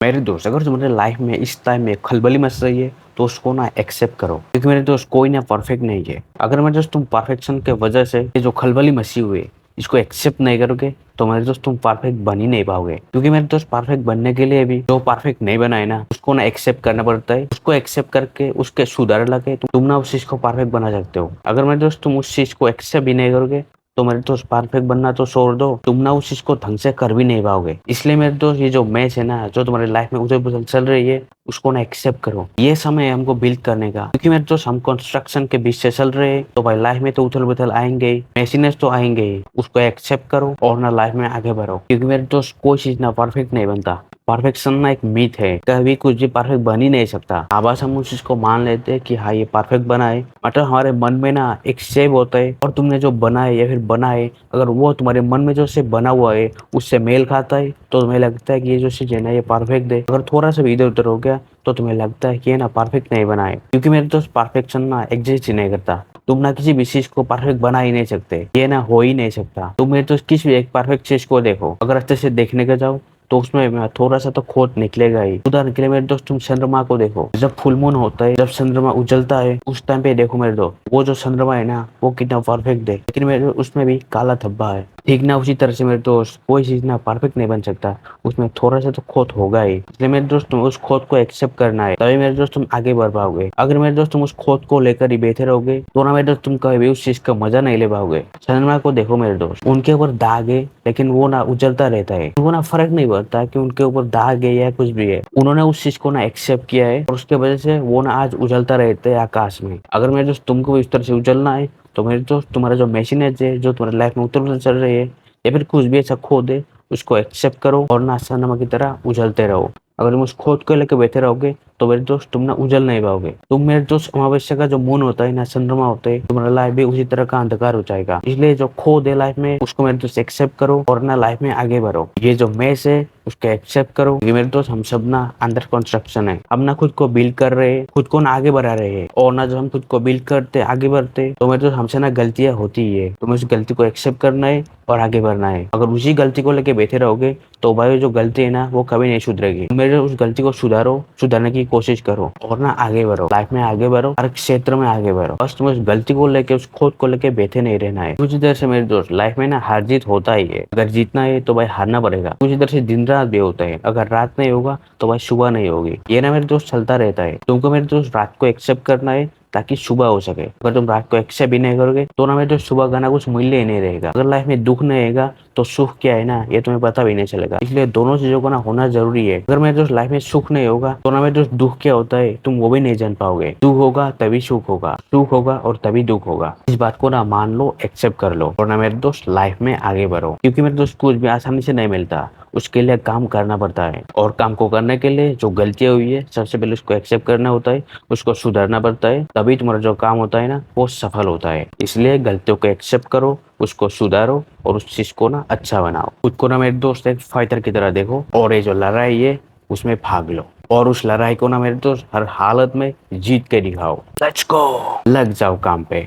मेरे दोस्त, अगर तुम्हारे लाइफ में इस टाइम में खलबली मच रही है तो उसको ना एक्सेप्ट करो, क्योंकि मेरे दोस्त कोई ना परफेक्ट नहीं है। अगर मेरे दोस्त तुम परफेक्शन के वजह से ये जो खलबली मची हुई है इसको एक्सेप्ट नहीं करोगे तो मेरे दोस्त तुम परफेक्ट बन ही नहीं पाओगे। क्योंकि मेरे दोस्त परफेक्ट बनने के लिए भी जो परफेक्ट नहीं बना है ना उसको ना एक्सेप्ट करना पड़ता है। उसको एक्सेप्ट करके उसके सुधार लगे तुम ना उस चीज को परफेक्ट बना सकते हो। अगर मेरे दोस्त तुम उस चीज को एक्सेप्ट भी नहीं करोगे तो मेरे दोस्त परफेक्ट बनना तो छोड़ दो, तुम ना उस चीज को ढंग से कर भी नहीं पाओगे। इसलिए मेरे दोस्त ये जो मैच है ना जो तुम्हारी लाइफ में उधर पुधर चल रही है उसको ना एक्सेप्ट करो। ये समय है हमको बिल्ड करने का, क्योंकि मेरे दोस्त हम कंस्ट्रक्शन के बीच से चल रहे हैं तो भाई लाइफ में तो उथल पुथल आएंगे ही, मैसीनेस तो आएंगे ही। उसको एक्सेप्ट करो और ना लाइफ में आगे बढ़ो। क्योंकि मेरे दोस्त कोई चीज ना परफेक्ट नहीं बनता। परफेक्शन ना एक मीथ है, कभी कुछ भी परफेक्ट बन ही नहीं सकता। आवाज हम उस चीज को मान लेते हैं कि हाँ ये परफेक्ट बना है, मतलब हमारे मन में ना एक शेप होता है और तुमने जो बना है या फिर बना है अगर वो तुम्हारे मन में जो शेप बना हुआ है उससे मेल खाता है तो तुम्हें लगता है कि ये जो चीज है ना ये परफेक्ट है। अगर थोड़ा सा भी इधर उधर हो गया तो तुम्हें लगता है कि ये ना परफेक्ट नहीं बना है। क्योंकि मेरे दोस्त परफेक्शन ना एग्जिस्ट ही नहीं करता। तुम ना किसी भी चीज को परफेक्ट बना ही नहीं सकते, ये ना हो ही नहीं सकता। तुम मेरे दोस्त किसी भी एक परफेक्ट चीज को देखो, अगर अच्छे से देखने के जाओ तो उसमें थोड़ा सा तो खोट निकलेगा ही। उदाहरण के लिए मेरे दोस्त तुम चंद्रमा को देखो, जब फुल मून होता है, जब चंद्रमा उजलता है उस टाइम पे देखो मेरे दोस्त वो जो चंद्रमा है ना वो कितना परफेक्ट है, लेकिन मेरे उसमें भी काला धब्बा है। ठीक ना उसी तरह से मेरे दोस्त कोई चीज ना परफेक्ट नहीं बन सकता, उसमें थोड़ा सा तो खोट होगा ही। इसलिए मेरे दोस्त तुम उस खोट को एक्सेप्ट करना है, तभी मेरे दोस्त तुम आगे बढ़ पाओगे। अगर मेरे दोस्त तुम उस खोट को लेकर ही बैठे रहोगे तो ना मेरे दोस्त तुम कभी भी उस चीज का मजा नहीं ले पाओगे। चंद्रमा को देखो मेरे दोस्त, उनके ऊपर दाग है लेकिन वो ना उजलता रहता है, उनको ना फर्क नहीं पड़ता कि उनके ऊपर दाग है या कुछ भी है। उन्होंने उस चीज को ना एक्सेप्ट किया है और उसके वजह से वो ना आज उजलता रहते हैं आकाश में। अगर मेरे दोस्त तुमको इस तरह से उजलना है तो मेरे दोस्त तुम्हारा जो मैसेज है जो तुम्हारी लाइफ में उतर उतर चल रही है या फिर कुछ भी ऐसा खो दे उसको एक्सेप्ट करो और ना चंद्रमा की तरह उजलते रहो। अगर तुम उस खोद को लेकर बैठे रहोगे तो मेरे दोस्त तुम ना उजल नहीं पाओगे। तुम मेरे दोस्त अमावस्या का जो मून होता है ना चंद्रमा होता है, तुम्हारा लाइफ भी उसी तरह का अंधकार हो जाएगा। इसलिए जो खोद है लाइफ में उसको मेरे दोस्त एक्सेप्ट करो और ना लाइफ में आगे बढ़ो। ये जो मैच है उसको एक्सेप्ट करो। ये मेरे दोस्त हम सब ना अंडर कंस्ट्रक्शन है, हम ना खुद को बिल्ड कर रहे हैं, खुद को ना आगे बढ़ा रहे हैं। और ना जब हम खुद को बिल्ड करते आगे बढ़ते तो मेरे दोस्त हमसे ना गलतियां होती ही है। तुम्हें उस गलती को एक्सेप्ट करना है और आगे बढ़ना है। अगर उसी गलती को लेके बैठे रहोगे तो भाई जो गलती है ना वो कभी नहीं सुधरेगी। मेरे उस गलती को सुधारो, सुधारने की कोशिश करो और ना आगे बढ़ो, लाइफ में आगे बढ़ो, हर क्षेत्र में आगे बढ़ो। बस तुम्हें उस गलती को लेके उस खोद को लेके बैठे नहीं रहना है। कुछ देर से मेरे दोस्त लाइफ में ना हार जीत होता ही है, अगर जीतना है तो भाई हारना पड़ेगा। कुछ देर से दिन रात भी होता है, अगर रात नहीं होगा तो भाई सुबह नहीं होगी। ये ना मेरे दोस्त चलता रहता है। तुमको मेरे दोस्त रात को एक्सेप्ट करना है ताकि सुबह हो सके। अगर तुम रात को एक्सेप्ट भी नहीं करोगे तो ना मेरे दोस्त सुबह का ना कुछ मूल्य ही नहीं रहेगा। अगर लाइफ में दुख नहीं रहेगा तो सुख क्या है ना ये तुम्हें पता भी नहीं चलेगा। इसलिए दोनों चीजों को ना होना जरूरी है। अगर मेरे दोस्त लाइफ में सुख नहीं होगा तो ना मेरे दोस्त दुख क्या होता है तुम वो भी नहीं जान पाओगे। दुख होगा तभी सुख होगा, सुख होगा और तभी दुख होगा। इस बात को ना मान लो, एक्सेप्ट कर लो और ना मेरे दोस्त लाइफ में आगे बढ़ो। क्योंकि मेरे दोस्त कुछ भी आसानी से नहीं मिलता, उसके लिए काम करना पड़ता है। और काम को करने के लिए जो गलतियां हुई है सबसे पहले उसको एक्सेप्ट करना होता है, उसको सुधारना पड़ता है, तभी तुम्हारा जो काम होता है ना वो सफल होता है। इसलिए गलतियों को एक्सेप्ट करो, उसको सुधारो और उस चीज को ना अच्छा बनाओ। खुद को ना मेरे दोस्त एक फाइटर की तरह देखो और ये जो लड़ाई है उसमें भाग लो और उस लड़ाई को ना मेरे दोस्त हर हालत में जीत के दिखाओ। लेट्स गो, लग जाओ काम पे।